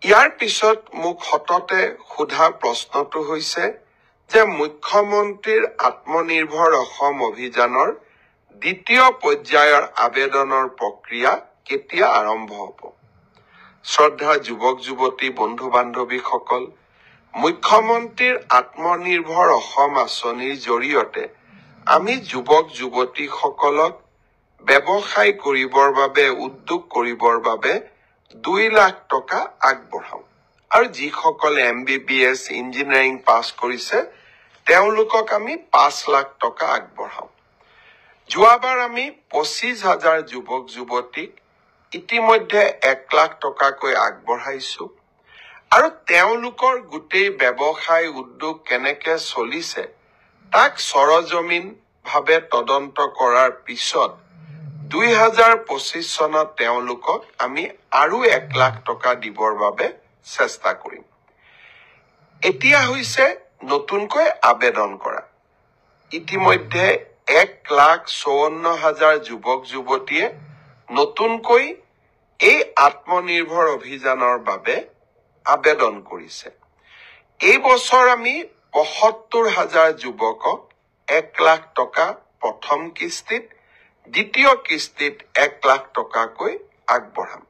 ইয়াৰ পিছত মোক সততে সোধা প্ৰশ্নটো হৈছে যে মুখ্যমন্ত্ৰীৰ আত্মনিৰ্ভৰ অসম অভিযানৰ দ্বিতীয় পৰ্যায়ৰ আবেদনৰ প্ৰক্ৰিয়া কেতিয়া আৰম্ভ হ'ব? শ্ৰদ্ধা যুৱক যুৱতী বন্ধু বান্ধৱীসকল, মুখ্যমন্ত্ৰীৰ আত্মনিৰ্ভৰ অসম আঁচনিৰ জৰিয়তে আমি যুৱক যুৱতীসকলক ব্যৱসায় কৰিবৰ বাবে, উদ্যোগ কৰিবৰ বাবে 2 লাখ টকা আগবঢ়াও। আৰু যিসকলে MBBS ইঞ্জিনিয়াৰিং পাছ কৰিছে তেওঁলোকক আমি 5 লাখ টকা আগবঢ়াও। যোৱাবাৰ আমি 25,000 যুৱক যুৱতীক ইতিমধ্যে 1 লাখ টকাকৈ আগবঢ়াইছো। আৰু তেওঁলোকৰ গোটেই ব্যৱসায় উদ্যোগ কেনেকে চলিছে তাক সৰজমিন ভাৱে তদন্ত কৰাৰ পিছত 2025 চনত তেওঁলোকক আমি আৰু 1 লাখ টকা দিবৰ বাবে চেষ্টা কৰিম। এতিয়া হৈছে নতুনকৈ আবেদন কৰা। ইতিমধ্যে 1,54,000 যুৱক যুৱতীয়ে নতুনকৈ এই আত্মনিৰ্ভৰ অভিযানৰ বাবে আবেদন কৰিছে। এই বছৰ আমি 75,000 যুৱকক 1 লাখ টকা প্ৰথম কিস্তিত, দ্বিতীয় কিস্তিত 1 লাখ টকাকৈ আগবঢ়াম।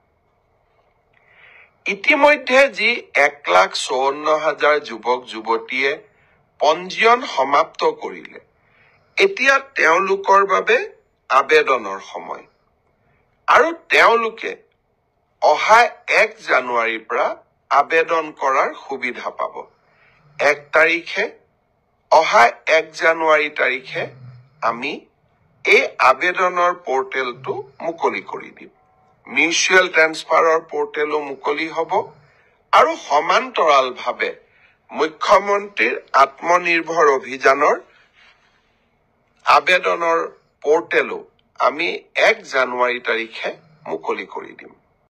ইতিমধ্যে যি 1,54,000 যুৱক যুৱতীয়ে পঞ্জীয়ন সমাপ্ত কৰিলে, এতিয়া তেওঁলোকৰ বাবে আবেদনৰ সময়। আৰু তেওঁলোকে অহা 1 জানুৱাৰীৰ পৰা আবেদন কৰাৰ সুবিধা পাব। 1 জানুৱাৰী তাৰিখে আমি এই আবেদনৰ পৰ্টেলটো মুকলি কৰি দিম। মিউচুৱেল ট্ৰেন্সফাৰৰ পৰ্টেলো মুকলি হ'ব আৰু সমান্তৰালভাৱে মুখ্যমন্ত্ৰীৰ আত্মনিৰ্ভৰ অভিযানৰ আবেদনৰ পৰ্টেলো আমি 1 জানুৱাৰী তাৰিখে মুকলি কৰি দিম।